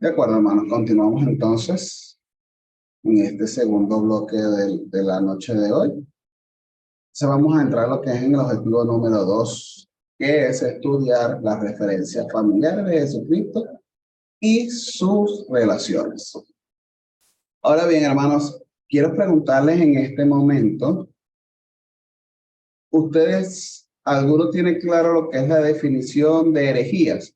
De acuerdo, hermanos. Continuamos entonces en este segundo bloque de la noche de hoy. Entonces vamos a entrar a lo que es en el objetivo número 2, que es estudiar las referencias familiares de Jesucristo y sus relaciones. Ahora bien, hermanos, quiero preguntarles en este momento, ¿ustedes, alguno tiene claro lo que es la definición de herejías?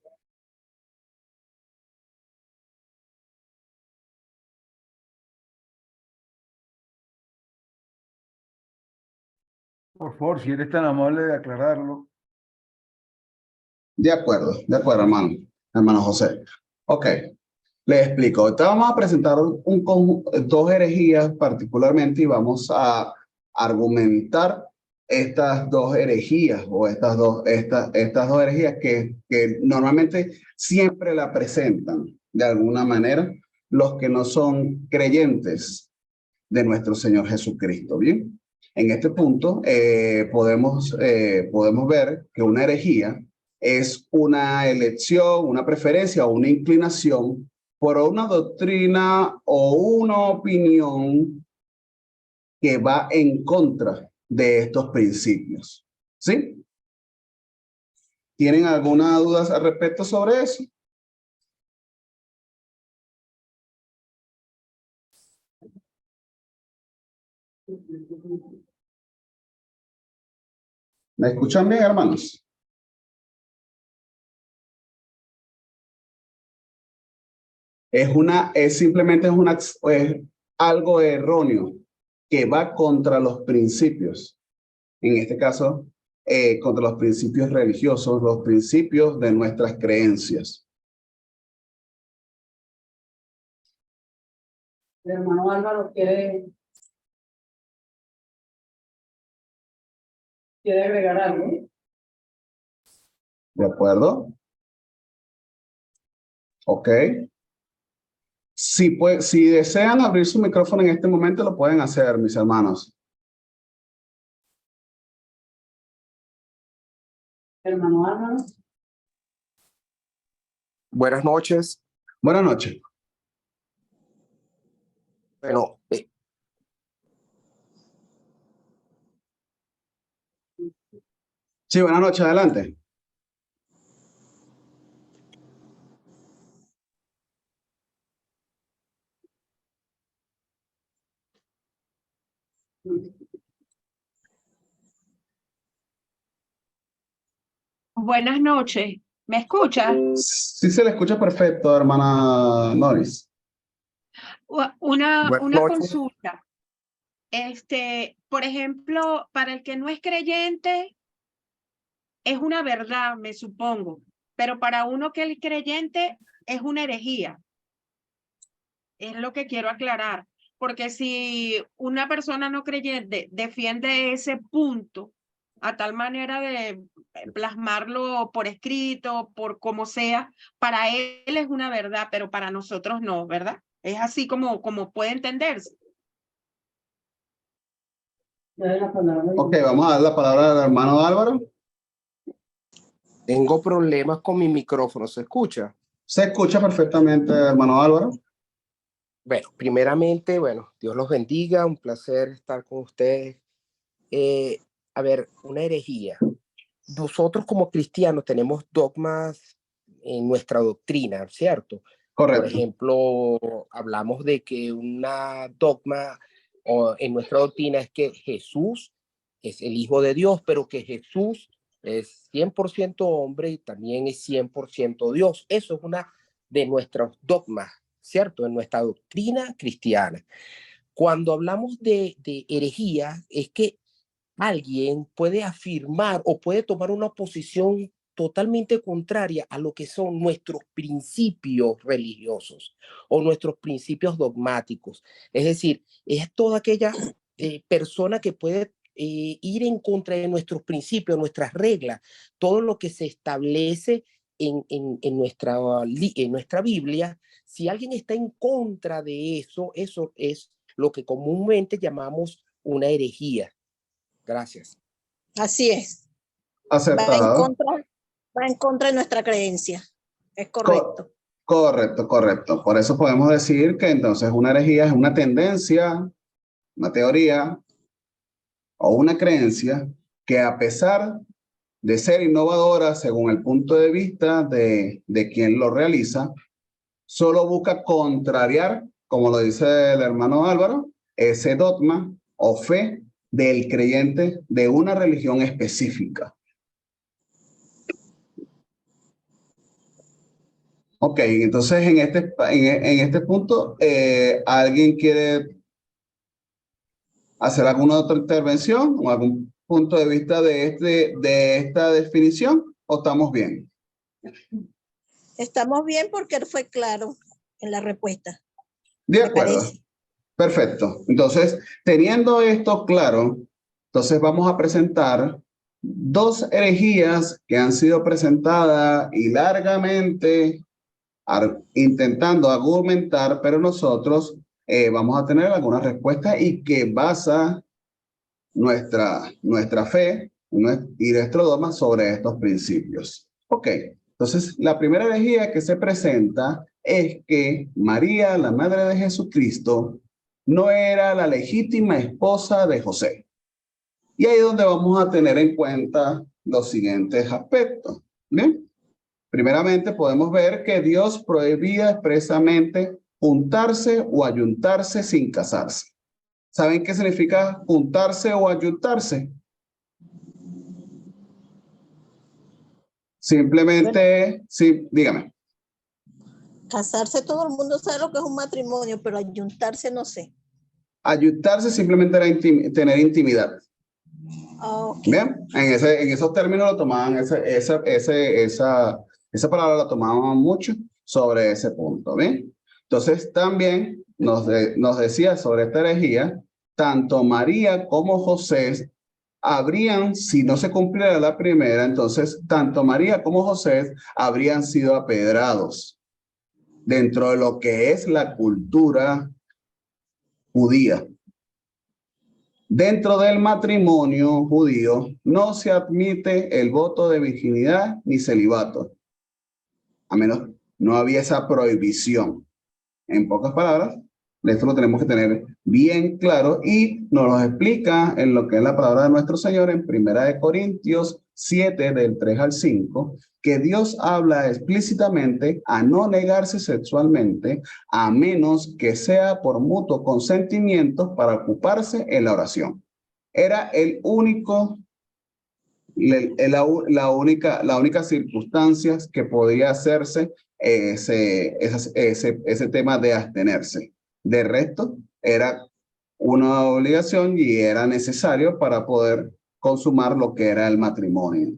Por favor, si eres tan amable de aclararlo. De acuerdo, hermano José. Ok, les explico. Ahorita vamos a presentar dos herejías particularmente y vamos a argumentar estas dos herejías o estas dos herejías que normalmente siempre la presentan de alguna manera los que no son creyentes de nuestro Señor Jesucristo. Bien, en este punto podemos ver que una herejía es una elección, una preferencia o una inclinación por una doctrina o una opinión que va en contra de estos principios. ¿Sí? ¿Tienen alguna duda al respecto sobre eso? ¿Me escuchan bien, hermanos? Simplemente es algo erróneo que va contra los principios. En este caso, contra los principios religiosos, los principios de nuestras creencias. El hermano Álvaro quiere agregar algo. ¿De acuerdo? Ok. Si desean abrir su micrófono en este momento, lo pueden hacer, mis hermanos. Hermano Álvaro. Buenas noches. Buenas noches. Bueno, Sí, buenas noches, adelante. Buenas noches. ¿Me escucha? Sí, se le escucha perfecto, hermana Norris. Una buenas noches. consulta. Por ejemplo, para el que no es creyente, es una verdad, me supongo, pero para uno que es creyente es una herejía. Es lo que quiero aclarar, porque si una persona no creyente defiende ese punto a tal manera de plasmarlo por escrito, por como sea, para él es una verdad, pero para nosotros no, ¿verdad? Es así como puede entenderse. Ok, vamos a dar la palabra al hermano Álvaro. Tengo problemas con mi micrófono. ¿Se escucha? Se escucha perfectamente, hermano Álvaro. Bueno, primeramente, Dios los bendiga. Un placer estar con ustedes. A ver, una herejía. Nosotros como cristianos tenemos dogmas en nuestra doctrina, ¿cierto? Correcto. Por ejemplo, hablamos de que una dogma en nuestra doctrina es que Jesús es el Hijo de Dios, pero que Jesús es 100% hombre y también es 100% Dios. Eso es una de nuestros dogmas, ¿cierto? En nuestra doctrina cristiana. Cuando hablamos de herejía, es que alguien puede afirmar o puede tomar una posición totalmente contraria a lo que son nuestros principios religiosos o nuestros principios dogmáticos. Es decir, es toda aquella persona que puede ir en contra de nuestros principios, nuestras reglas, todo lo que se establece en nuestra Biblia. Si alguien está en contra de eso, eso es lo que comúnmente llamamos una herejía. Gracias. Así es. Aceptado. Va en contra de nuestra creencia. Es correcto. Correcto, correcto. Por eso podemos decir que entonces una herejía es una tendencia, una teoría o una creencia que a pesar de ser innovadora según el punto de vista de quien lo realiza, solo busca contrariar, como lo dice el hermano Álvaro, ese dogma o fe del creyente de una religión específica. Ok, entonces en este punto, ¿alguien quiere hacer alguna otra intervención o algún punto de vista de esta definición o estamos bien? Estamos bien porque él fue claro en la respuesta. De ¿Me acuerdo. parece? Perfecto. Entonces, teniendo esto claro, entonces vamos a presentar dos herejías que han sido presentadas y largamente intentando argumentar, pero nosotros vamos a tener algunas respuestas y que basa nuestra fe y nuestro dogma sobre estos principios. Ok, entonces la primera herejía que se presenta es que María, la madre de Jesucristo, no era la legítima esposa de José. Y ahí es donde vamos a tener en cuenta los siguientes aspectos. Bien, primeramente podemos ver que Dios prohibía expresamente juntarse o ayuntarse sin casarse. ¿Saben qué significa juntarse o ayuntarse? Simplemente, sí, dígame. Casarse, todo el mundo sabe lo que es un matrimonio, pero ayuntarse no sé. Ayuntarse simplemente era tener intimidad. Okay. Bien, en esos términos lo tomaban, esa palabra la tomaban mucho sobre ese punto. Bien, entonces también nos decía sobre esta herejía, tanto María como José habrían, si no se cumpliera la primera, entonces tanto María como José habrían sido apedrados dentro de lo que es la cultura judía. Dentro del matrimonio judío no se admite el voto de virginidad ni celibato. A menos no había esa prohibición. En pocas palabras, esto lo tenemos que tener bien claro y nos lo explica en lo que es la palabra de nuestro Señor en 1 Corintios 7, del 3 al 5, que Dios habla explícitamente a no negarse sexualmente a menos que sea por mutuo consentimiento para ocuparse en la oración. Era el único la única circunstancia que podía hacerse ese tema de abstenerse. De resto, era una obligación y era necesario para poder consumar lo que era el matrimonio.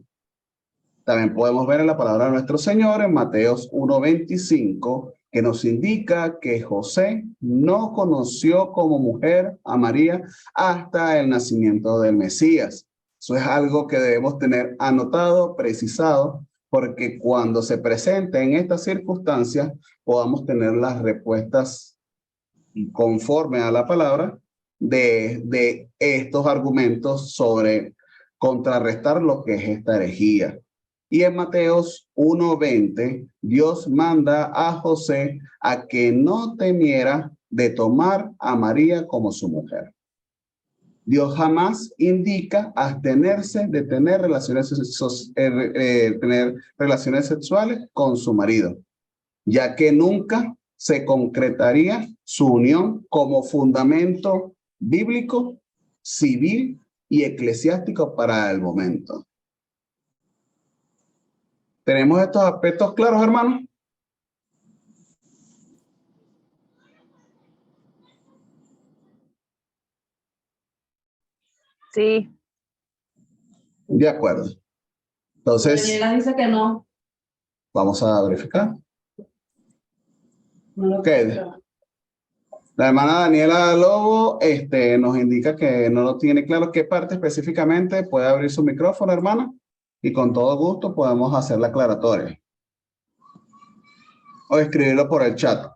También podemos ver en la palabra de nuestro Señor en Mateos 1:25, que nos indica que José no conoció como mujer a María hasta el nacimiento del Mesías. Eso es algo que debemos tener anotado, precisado, porque cuando se presente en estas circunstancias podamos tener las respuestas conforme a la palabra de estos argumentos sobre contrarrestar lo que es esta herejía. Y en Mateos 1:20, Dios manda a José a que no temiera de tomar a María como su mujer. Dios jamás indica abstenerse de tener relaciones sexuales con su marido, ya que nunca se concretaría su unión como fundamento bíblico, civil y eclesiástico para el momento. ¿Tenemos estos aspectos claros, hermanos? Sí. De acuerdo. Entonces, Daniela dice que no. vamos a verificar. No lo ¿Qué? creo. La hermana Daniela Lobo nos indica que no lo tiene claro qué parte específicamente. Puede abrir su micrófono, hermana, y con todo gusto podemos hacer la aclaratoria. O escribirlo por el chat.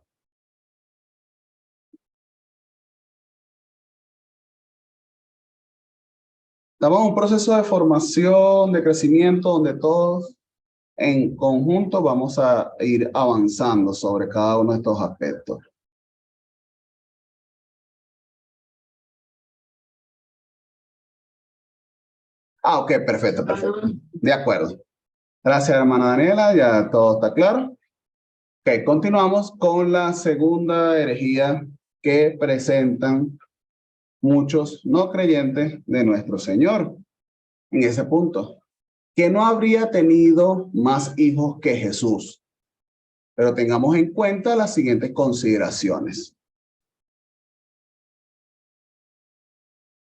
Estamos en un proceso de formación, de crecimiento, donde todos en conjunto vamos a ir avanzando sobre cada uno de estos aspectos. Ah, ok, perfecto, perfecto. De acuerdo. Gracias, hermana Daniela, ya todo está claro. Ok, continuamos con la segunda herejía que presentan muchos no creyentes de nuestro Señor. En ese punto, que no habría tenido más hijos que Jesús. Pero tengamos en cuenta las siguientes consideraciones.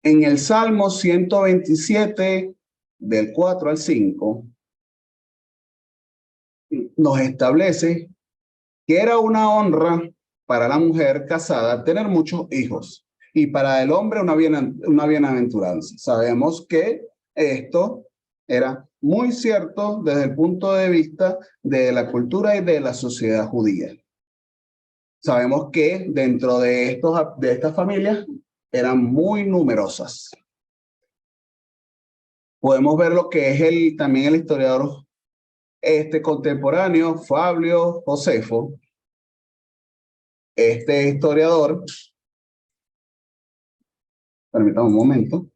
En el Salmo 127, del 4 al 5, nos establece que era una honra para la mujer casada tener muchos hijos y para el hombre una bienaventuranza. Sabemos que esto era muy cierto desde el punto de vista de la cultura y de la sociedad judía. Sabemos que dentro de estas familias eran muy numerosas. Podemos ver lo que es también el historiador contemporáneo, Fabio Josefo. Este historiador, permítame un momento.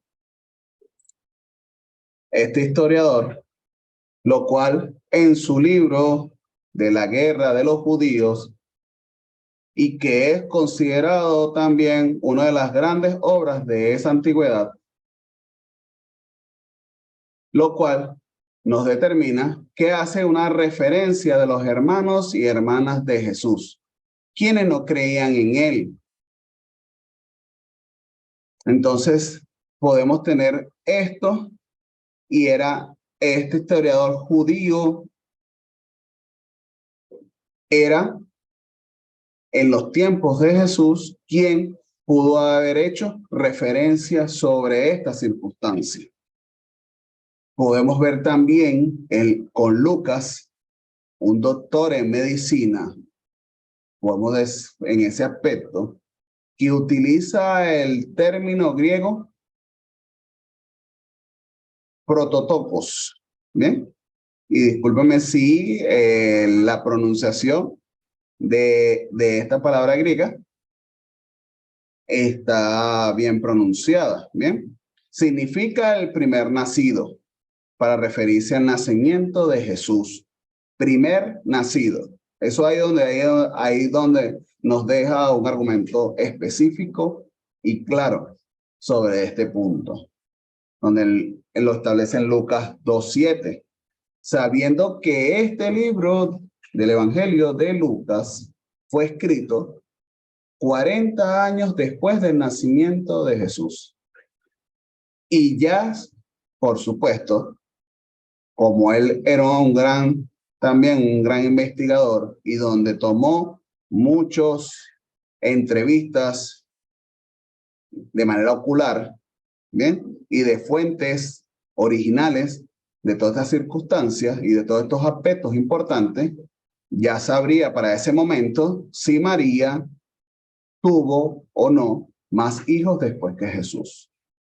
Este historiador, lo cual en su libro de la guerra de los judíos, y que es considerado también una de las grandes obras de esa antigüedad, lo cual nos determina que hace una referencia de los hermanos y hermanas de Jesús, quienes no creían en él. Entonces, podemos tener esto, y era este historiador judío, era en los tiempos de Jesús quien pudo haber hecho referencia sobre esta circunstancia. Podemos ver también con Lucas, un doctor en medicina, podemos en ese aspecto, que utiliza el término griego prototopos, ¿bien? Y discúlpeme si la pronunciación de esta palabra griega está bien pronunciada, ¿bien? Significa el primer nacido, para referirse al nacimiento de Jesús. Primer nacido. Eso ahí donde nos deja un argumento específico y claro sobre este punto, donde él lo establece en Lucas 2:7, sabiendo que este libro del Evangelio de Lucas fue escrito 40 años después del nacimiento de Jesús. Y ya, por supuesto, como él era también un gran investigador y donde tomó muchas entrevistas de manera ocular, ¿bien? Y de fuentes originales de todas estas circunstancias y de todos estos aspectos importantes, ya sabría para ese momento si María tuvo o no más hijos después que Jesús.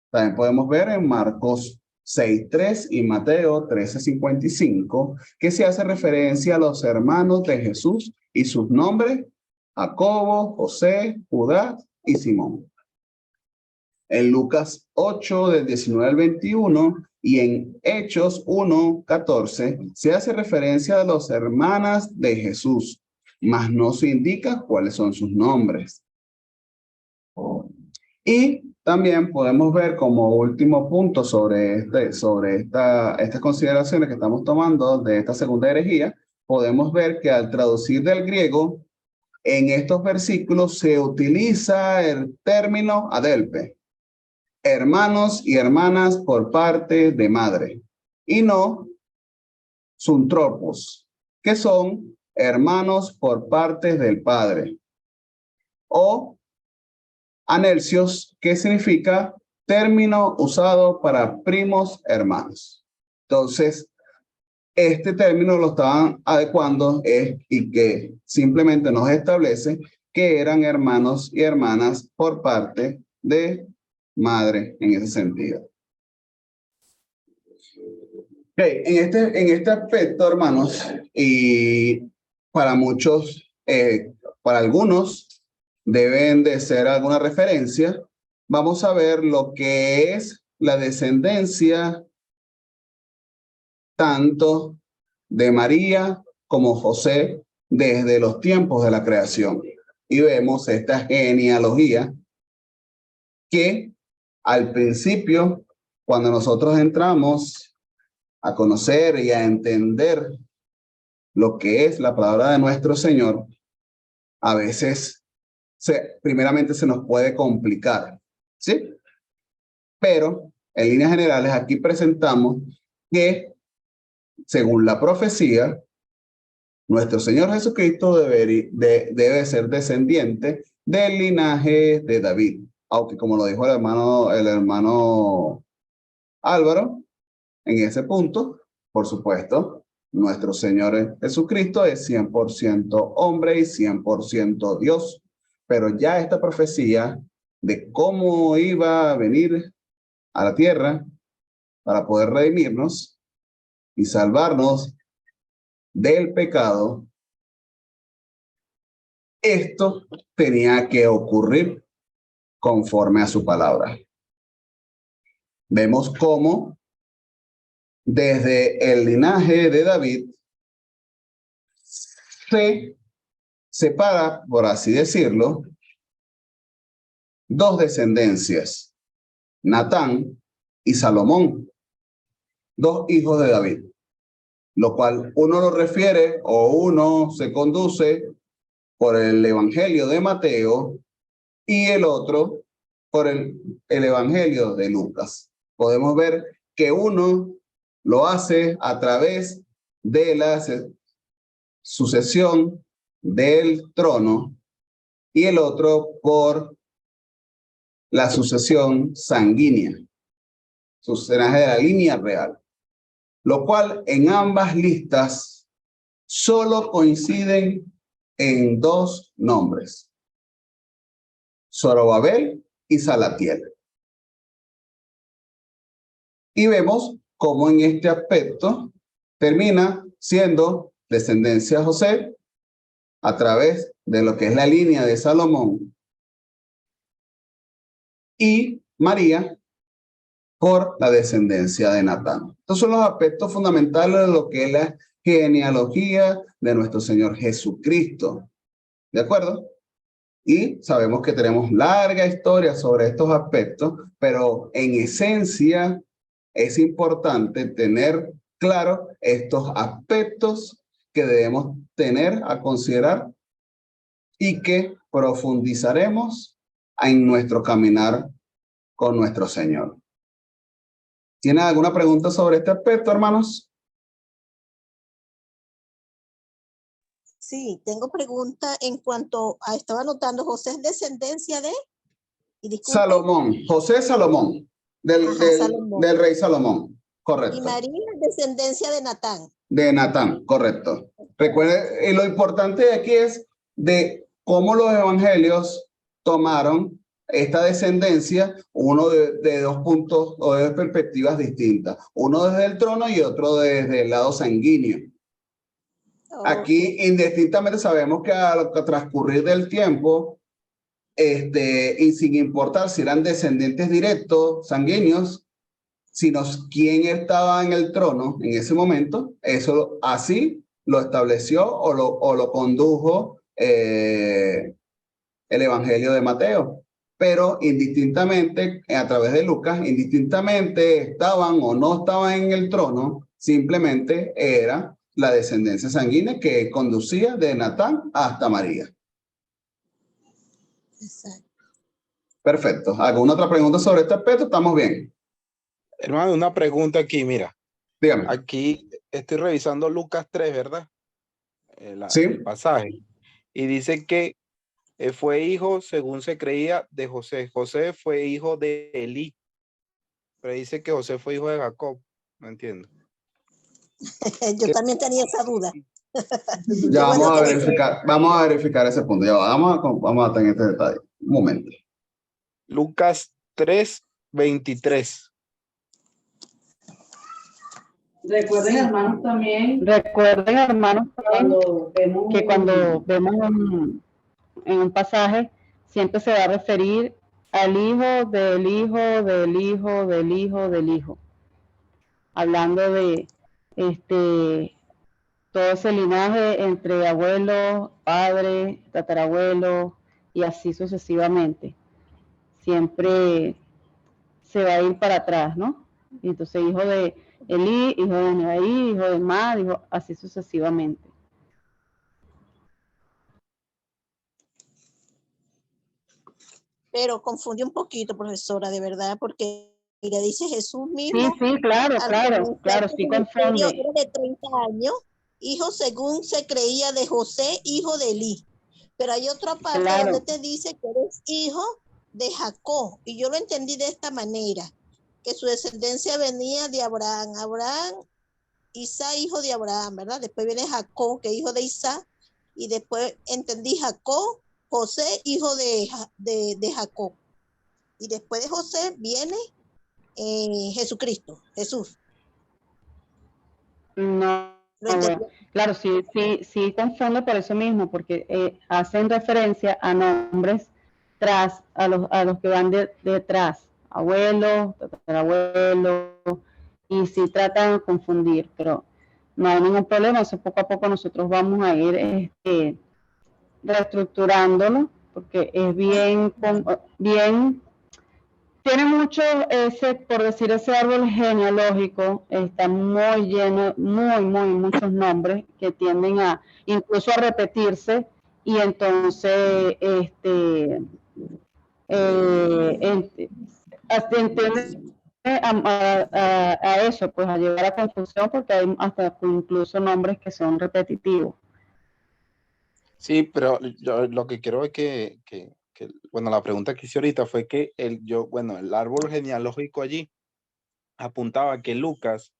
También podemos ver en Marcos 6:3 y Mateo 13:55 que se hace referencia a los hermanos de Jesús y sus nombres: Jacobo, José, Judá y Simón. En Lucas 8 del 19 al 21 y en Hechos 1:14 se hace referencia a las hermanas de Jesús, mas no se indica cuáles son sus nombres. Y también podemos ver como último punto sobre estas consideraciones que estamos tomando de esta segunda herejía, podemos ver que al traducir del griego, en estos versículos se utiliza el término adelpe, hermanos y hermanas por parte de madre, y no suntropos, que son hermanos por parte del padre, o anelcios, que significa término usado para primos hermanos. Entonces, este término lo estaban adecuando y que simplemente nos establece que eran hermanos y hermanas por parte de madre en ese sentido. En este aspecto, hermanos, y para muchos, para algunos, deben de ser alguna referencia. Vamos a ver lo que es la descendencia tanto de María como José desde los tiempos de la creación. Y vemos esta genealogía que al principio, cuando nosotros entramos a conocer y a entender lo que es la palabra de nuestro Señor, a veces primeramente se nos puede complicar, ¿sí? Pero en líneas generales aquí presentamos que según la profecía, nuestro Señor Jesucristo debe ser descendiente del linaje de David. Aunque como lo dijo el hermano Álvaro, en ese punto, por supuesto, nuestro Señor Jesucristo es 100% hombre y 100% Dios. Pero ya esta profecía de cómo iba a venir a la tierra para poder redimirnos y salvarnos del pecado, esto tenía que ocurrir conforme a su palabra. Vemos cómo desde el linaje de David se separa, por así decirlo, dos descendencias, Natán y Salomón, dos hijos de David, lo cual uno lo refiere o uno se conduce por el Evangelio de Mateo y el otro por el Evangelio de Lucas. Podemos ver que uno lo hace a través de la sucesión del trono y el otro por la sucesión sanguínea, sucesión de la línea real, lo cual en ambas listas solo coinciden en dos nombres, Zorobabel y Salatiel. Y vemos cómo en este aspecto termina siendo descendencia de José a través de lo que es la línea de Salomón y María por la descendencia de Natán. Estos son los aspectos fundamentales de lo que es la genealogía de nuestro Señor Jesucristo. ¿De acuerdo? Y sabemos que tenemos larga historia sobre estos aspectos, pero en esencia es importante tener claro estos aspectos que debemos tener a considerar y que profundizaremos en nuestro caminar con nuestro Señor. ¿Tienen alguna pregunta sobre este aspecto, hermanos? Sí, tengo pregunta en cuanto a, estaba anotando, José es descendencia de, y disculpe, Salomón, José Salomón, Salomón. del rey Salomón, correcto. Y María es descendencia de Natán. De Natán, correcto. Recuerde, lo importante de aquí es de cómo los evangelios tomaron esta descendencia, uno de dos puntos o de perspectivas distintas, uno desde el trono y otro desde el lado sanguíneo. Aquí indistintamente sabemos que al transcurrir del tiempo, y sin importar si eran descendientes directos, sanguíneos, sino quién estaba en el trono en ese momento, eso así lo estableció o lo condujo el Evangelio de Mateo. Pero indistintamente, a través de Lucas, indistintamente estaban o no estaban en el trono, simplemente era la descendencia sanguínea que conducía de Natán hasta María. Exacto. Perfecto. ¿Alguna otra pregunta sobre este aspecto? ¿Estamos bien? Hermano, una pregunta aquí, mira. Dígame. Aquí estoy revisando Lucas 3, ¿verdad? Sí. El pasaje. Y dice que fue hijo, según se creía, de José. José fue hijo de Elí. Pero dice que José fue hijo de Jacob. No entiendo. Yo también tenía esa duda. Ya vamos a verificar ese punto. Ya vamos a tener este detalle. Un momento. Lucas 3:23. Recuerden, hermanos, también Recuerden, hermanos, también cuando vemos que cuando vemos en un pasaje, siempre se va a referir al hijo del hijo del hijo del hijo del hijo, hablando de todo ese linaje entre abuelo, padre, tatarabuelo y así sucesivamente. Siempre se va a ir para atrás, ¿no? Y entonces hijo de Elí, hijo de Nebaí, hijo de Mad, hijo, así sucesivamente. Pero confunde un poquito, profesora, de verdad, porque mira, dice Jesús Sí, mismo sí, claro, al claro, comenzar claro, su sí ministerio confunde. era de 30 años, hijo según se creía de José, hijo de Elí. Pero hay otra parte donde Claro, te dice que eres hijo de Jacob. Y yo lo entendí de esta manera, que su descendencia venía de Abraham. Abraham, Isaac, hijo de Abraham, ¿verdad? Después viene Jacob, que es hijo de Isaac. Y después entendí Jacob, José, hijo de Jacob. Y después de José viene Jesucristo, Jesús. no, ¿Lo no, bueno, entendí? claro, sí confunde por eso mismo, porque hacen referencia a nombres tras, a los que van detrás, abuelos, tatarabuelos, y sí tratan de confundir, pero no hay ningún problema, eso poco a poco nosotros vamos a ir reestructurándolo, porque es bien, tiene mucho por decir, ese árbol genealógico, está muy lleno, muchos nombres que tienden a, incluso a repetirse, y entonces, entiende a eso, pues a llegar a confusión, porque hay hasta incluso nombres que son repetitivos. Sí, pero yo lo que quiero es bueno, la pregunta que hice ahorita fue que bueno, el árbol genealógico allí apuntaba que Lucas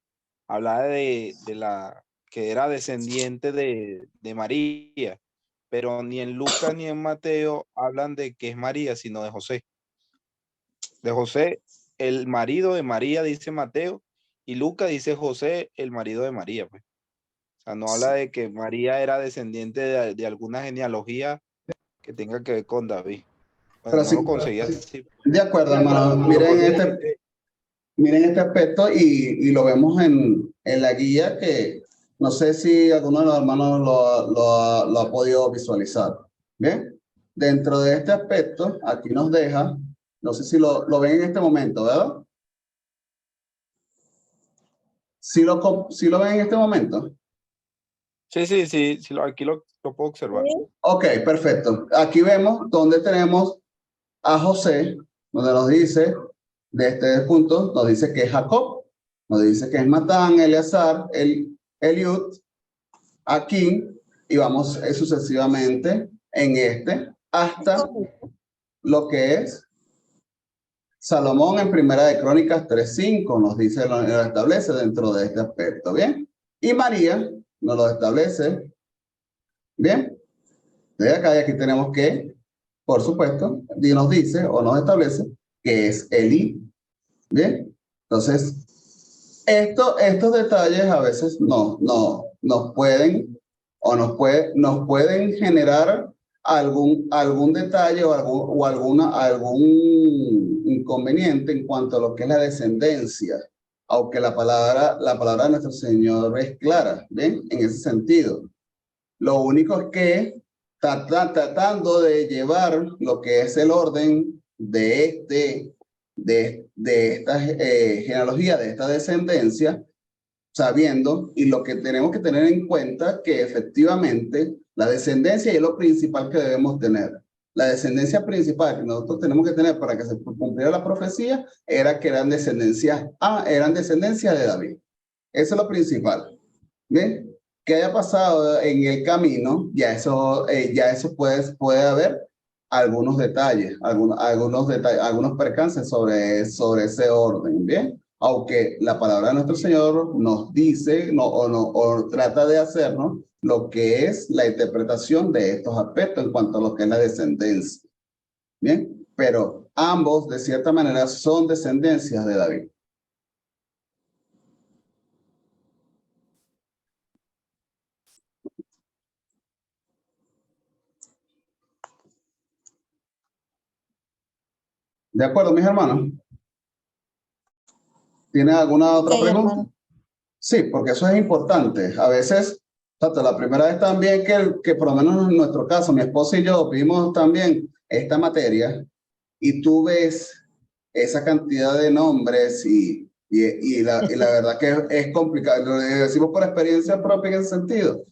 hablaba de la que era descendiente de María, pero ni en Lucas ni en Mateo hablan de que es María, sino de José. De José, el marido de María, dice Mateo, y Lucas dice José, el marido de María, pues. O sea, no habla de que María era descendiente de alguna genealogía que tenga que ver con David. Bueno, Pero no sí, lo conseguí así. de acuerdo, hermano. Miren este aspecto y lo vemos en la guía que no sé si alguno de los hermanos lo ha podido visualizar. Bien, dentro de este aspecto, aquí nos deja, no sé si lo ven en este momento, ¿verdad? ¿Sí lo ven en este momento? Sí, aquí lo puedo observar. Ok, perfecto. Aquí vemos donde tenemos a José, donde nos dice, de este punto, nos dice que es Jacob, nos dice que es Matán, Eleazar, Eliud, Akin, y vamos sucesivamente en hasta lo que es Salomón en Primera de Crónicas 3:5, nos dice, lo establece dentro de este aspecto, ¿bien? Y María nos lo establece, ¿bien? De acá y aquí tenemos que, por supuesto, nos dice o nos establece que es Elí, ¿bien? Entonces, estos detalles a veces nos pueden o nos pueden generar algún detalle o algún inconveniente en cuanto a lo que es la descendencia, aunque la palabra de nuestro Señor es clara, ¿bien? En ese sentido. Lo único es que tratando de llevar lo que es el orden de esta genealogía, de esta descendencia, sabiendo, y lo que tenemos que tener en cuenta que efectivamente la descendencia es lo principal que debemos tener. La descendencia principal que nosotros tenemos que tener para que se cumpliera la profecía era que eran descendencias de David. Eso es lo principal. ¿Bien? Que haya pasado en el camino, ya eso puede haber algunos detalles, algunos percances sobre ese orden, ¿bien? Aunque la palabra de nuestro Señor nos dice o trata de hacernos lo que es la interpretación de estos aspectos en cuanto a lo que es la descendencia, ¿bien? Pero ambos, de cierta manera, son descendencias de David. ¿De acuerdo, mis hermanos? ¿Tienen alguna otra Ok, pregunta? hermano. Sí, porque eso es importante. A veces, tanto la primera vez también que por lo menos en nuestro caso, mi esposa y yo vimos también esta materia y tú ves esa cantidad de nombres y la verdad que es complicado. Lo decimos por experiencia propia en ese sentido,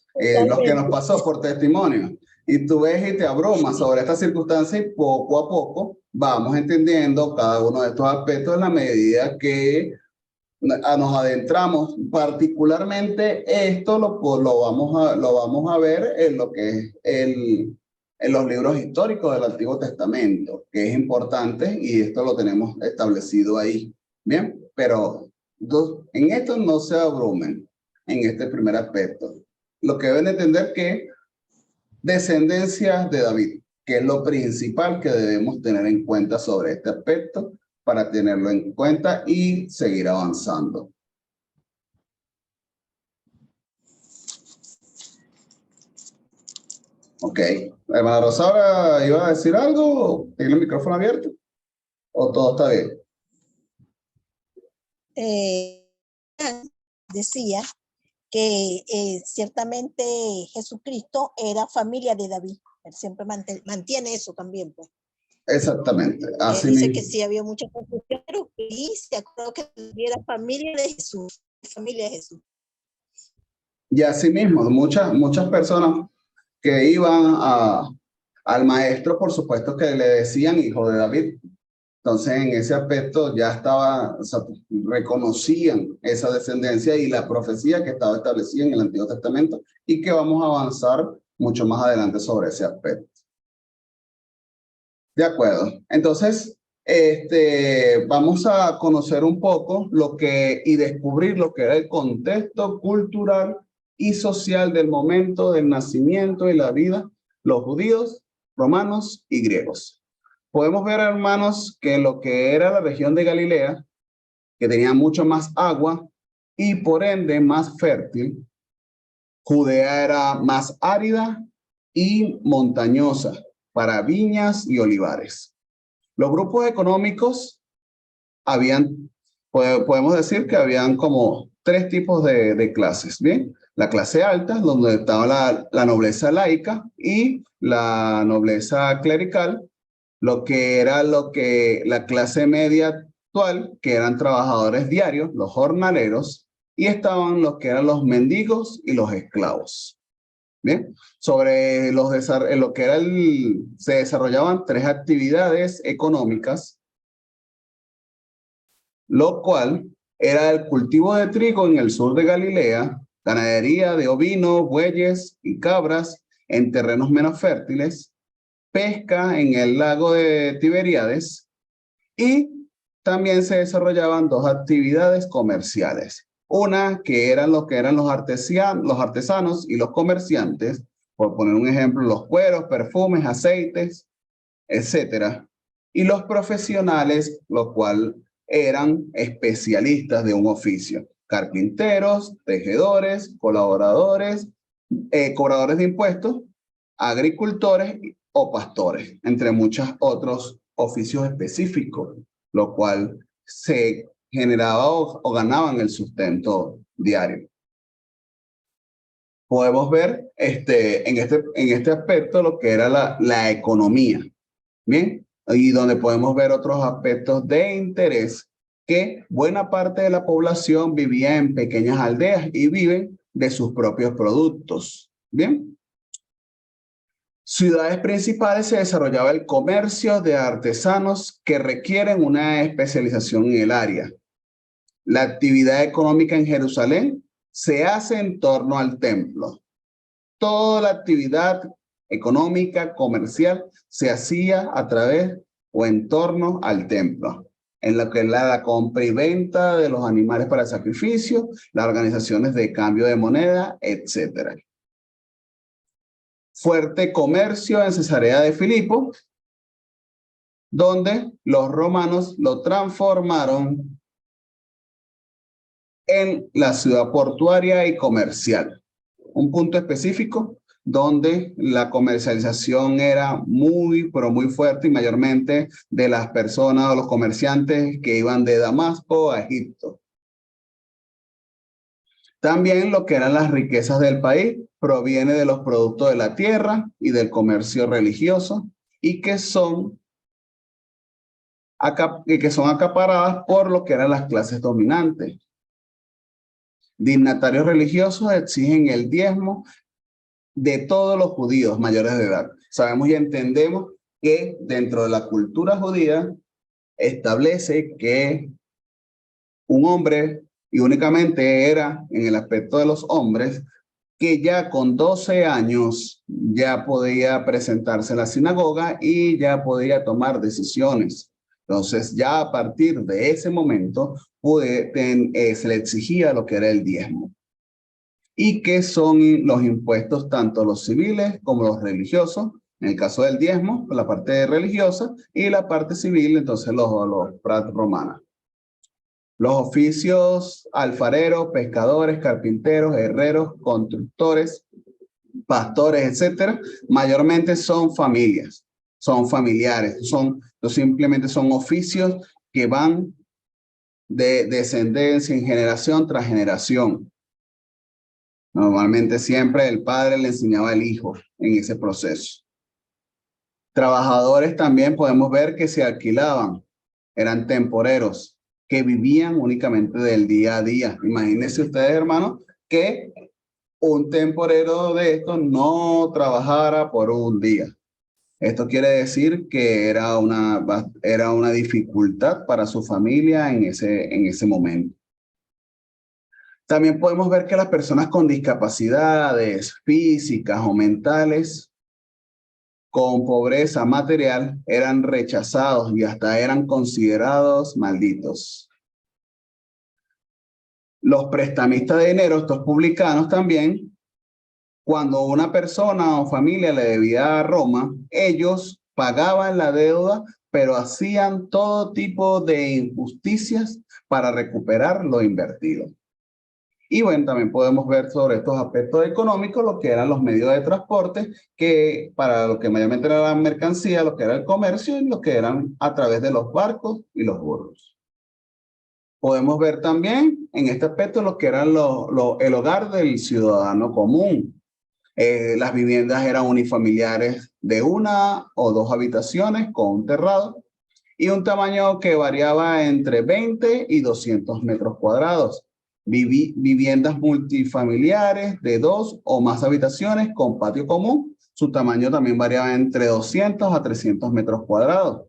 lo que nos pasó por testimonio. Y tú ves y te abrumas sobre estas circunstancias y poco a poco vamos entendiendo cada uno de estos aspectos en la medida que nos adentramos. Particularmente esto lo vamos a ver en lo que es en los libros históricos del Antiguo Testamento, que es importante y esto lo tenemos establecido ahí. Bien, pero en esto no se abrumen en este primer aspecto. Lo que deben entender que descendencia de David, que es lo principal que debemos tener en cuenta sobre este aspecto para tenerlo en cuenta y seguir avanzando. Ok. Hermana Rosaura, ¿iba a decir algo? ¿Tiene el micrófono abierto? ¿O todo está bien? Decía que ciertamente Jesucristo era familia de David. Él siempre mantiene eso también, pues. Exactamente. Así Dice mismo. que sí había mucha confusión, pero sí se acordó que era familia de Jesús, familia de Jesús. Y así mismo, muchas personas que iban al maestro, por supuesto que le decían hijo de David. Entonces, en ese aspecto ya estaba, o sea, reconocían esa descendencia y la profecía que estaba establecida en el Antiguo Testamento y que vamos a avanzar mucho más adelante sobre ese aspecto. De acuerdo. Entonces, vamos a conocer un poco y descubrir lo que era el contexto cultural y social del momento del nacimiento y la vida, los judíos, romanos y griegos. Podemos ver, hermanos, que lo que era la región de Galilea, que tenía mucho más agua y por ende más fértil, Judea era más árida y montañosa para viñas y olivares. Los grupos económicos podemos decir que habían como tres tipos de clases, ¿bien? La clase alta, donde estaba la nobleza laica y la nobleza clerical, lo que era la clase media actual, que eran trabajadores diarios, los jornaleros, y estaban los que eran los mendigos y los esclavos. Bien, sobre lo que era se desarrollaban tres actividades económicas, lo cual era el cultivo de trigo en el sur de Galilea, ganadería de ovinos, bueyes y cabras en terrenos menos fértiles, pesca en el lago de Tiberíades y también se desarrollaban dos actividades comerciales. Una que eran los artesanos y los comerciantes, por poner un ejemplo, los cueros, perfumes, aceites, etcétera. Y los profesionales, los cuales eran especialistas de un oficio, carpinteros, tejedores, cobradores de impuestos, agricultores o pastores, entre muchos otros oficios específicos, lo cual se generaba o ganaban el sustento diario. Podemos ver en este aspecto lo que era la economía, ¿bien? Y donde podemos ver otros aspectos de interés, que buena parte de la población vivía en pequeñas aldeas y viven de sus propios productos, ¿bien? Ciudades principales se desarrollaba el comercio de artesanos que requieren una especialización en el área. La actividad económica en Jerusalén se hace en torno al templo. Toda la actividad económica, comercial, se hacía a través o en torno al templo, en lo que es la compra y venta de los animales para sacrificio, las organizaciones de cambio de moneda, etcétera. Fuerte comercio en Cesarea de Filipo, donde los romanos lo transformaron en la ciudad portuaria y comercial. Un punto específico, donde la comercialización era muy, pero muy fuerte y mayormente de las personas o los comerciantes que iban de Damasco a Egipto. También lo que eran las riquezas del país proviene de los productos de la tierra y del comercio religioso y que son acaparadas por lo que eran las clases dominantes. Dignatarios religiosos exigen el diezmo de todos los judíos mayores de edad. Sabemos y entendemos que dentro de la cultura judía establece que un hombre, y únicamente era en el aspecto de los hombres, que ya con 12 años ya podía presentarse en la sinagoga y ya podía tomar decisiones. Entonces, ya a partir de ese momento, se le exigía lo que era el diezmo. Y que son los impuestos, tanto los civiles como los religiosos. En el caso del diezmo, la parte religiosa, y la parte civil, entonces los prat romanas. Los oficios: alfareros, pescadores, carpinteros, herreros, constructores, pastores, etcétera, mayormente son familias, son familiares, simplemente son oficios que van de descendencia en generación tras generación. Normalmente siempre el padre le enseñaba al hijo en ese proceso. Trabajadores también podemos ver que se alquilaban, eran temporeros, que vivían únicamente del día a día. Imagínense ustedes, hermanos, que un temporero de estos no trabajara por un día. Esto quiere decir que era una dificultad para su familia en ese momento. También podemos ver que las personas con discapacidades físicas o mentales, con pobreza material, eran rechazados y hasta eran considerados malditos. Los prestamistas de dinero, estos publicanos también, cuando una persona o familia le debía a Roma, ellos pagaban la deuda, pero hacían todo tipo de injusticias para recuperar lo invertido. Y bueno, también podemos ver sobre estos aspectos económicos lo que eran los medios de transporte, que para lo que mayormente era la mercancía, lo que era el comercio, y lo que eran a través de los barcos y los burros. Podemos ver también en este aspecto lo que eran el hogar del ciudadano común. Las viviendas eran unifamiliares de 1 o 2 habitaciones con un terrado y un tamaño que variaba entre 20 y 200 metros cuadrados. Viviendas multifamiliares de 2 o más habitaciones con patio común. Su tamaño también variaba entre 200 a 300 metros cuadrados.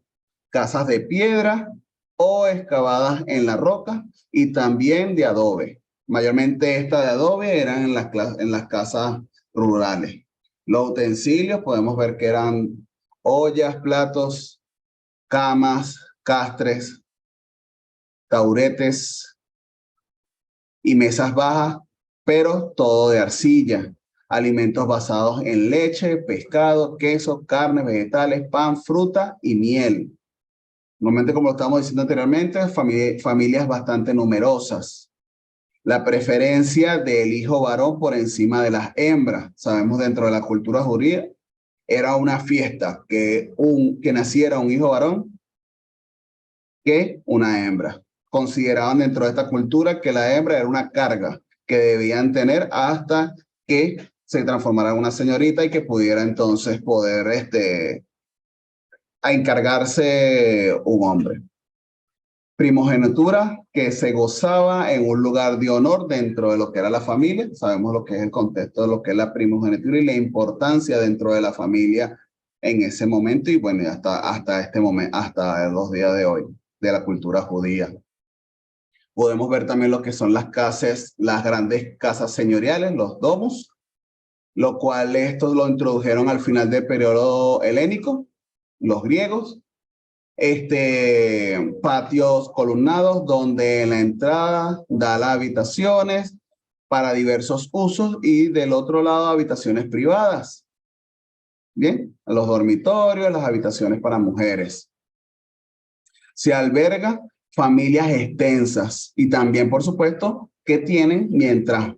Casas de piedra o excavadas en la roca y también de adobe. Mayormente esta de adobe eran en las casas rurales. Los utensilios podemos ver que eran ollas, platos, camas, castres, tauretes y mesas bajas, pero todo de arcilla. Alimentos basados en leche, pescado, queso, carne, vegetales, pan, fruta y miel. Normalmente, como lo estábamos diciendo anteriormente, familias bastante numerosas. La preferencia del hijo varón por encima de las hembras. Sabemos dentro de la cultura judía era una fiesta que naciera un hijo varón que una hembra. Consideraban dentro de esta cultura que la hembra era una carga que debían tener hasta que se transformara en una señorita y que pudiera entonces poder a encargarse un hombre. Primogenitura que se gozaba en un lugar de honor dentro de lo que era la familia. Sabemos lo que es el contexto de lo que es la primogenitura y la importancia dentro de la familia en ese momento y bueno, hasta este momento, hasta los días de hoy, de la cultura judía. Podemos ver también lo que son las grandes casas señoriales, los domus, lo cual estos lo introdujeron al final del periodo helénico, los griegos. Patios columnados donde en la entrada da las habitaciones para diversos usos y del otro lado habitaciones privadas. Bien, los dormitorios, las habitaciones para mujeres. Se alberga familias extensas y también, por supuesto, que tienen, mientras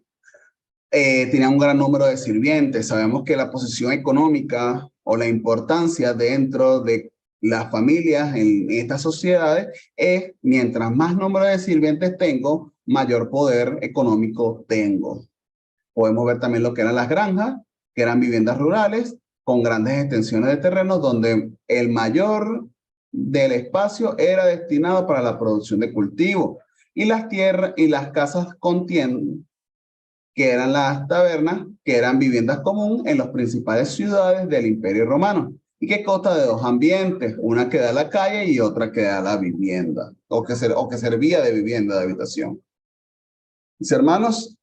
tenían un gran número de sirvientes. Sabemos que la posición económica o la importancia dentro de las familias en estas sociedades es, mientras más número de sirvientes tengo, mayor poder económico tengo. Podemos ver también lo que eran las granjas, que eran viviendas rurales con grandes extensiones de terrenos donde el mayor del espacio era destinado para la producción de cultivo. Y las tierras y las casas contienen, que eran las tabernas, que eran viviendas comunes en las principales ciudades del Imperio Romano, y que consta de dos ambientes, una que da a la calle y otra que da a la vivienda, o que servía de vivienda de habitación. Mis hermanos,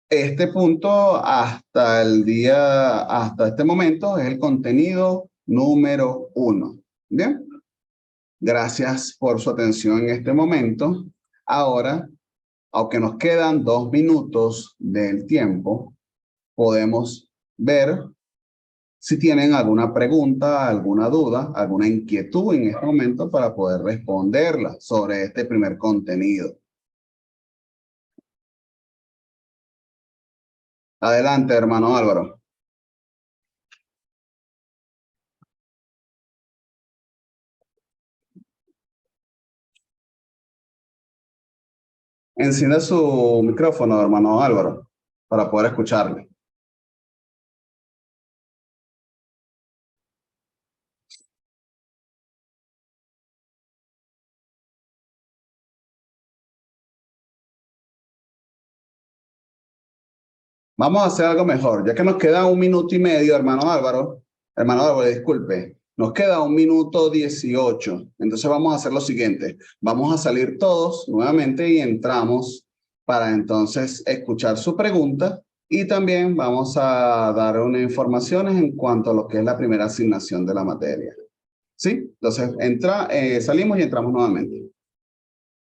este punto hasta este momento es el contenido número 1. Bien, gracias por su atención en este momento. Ahora, aunque nos quedan 2 minutos del tiempo, podemos ver si tienen alguna pregunta, alguna duda, alguna inquietud en este momento para poder responderla sobre este primer contenido. Adelante, hermano Álvaro. Encienda su micrófono, hermano Álvaro, para poder escucharle. Vamos a hacer algo mejor, ya que nos queda 1 minuto y medio, hermano Álvaro, disculpe, nos queda 1 minuto 18, entonces vamos a hacer lo siguiente, vamos a salir todos nuevamente y entramos para entonces escuchar su pregunta y también vamos a dar unas informaciones en cuanto a lo que es la primera asignación de la materia. ¿Sí? Entonces salimos y entramos nuevamente.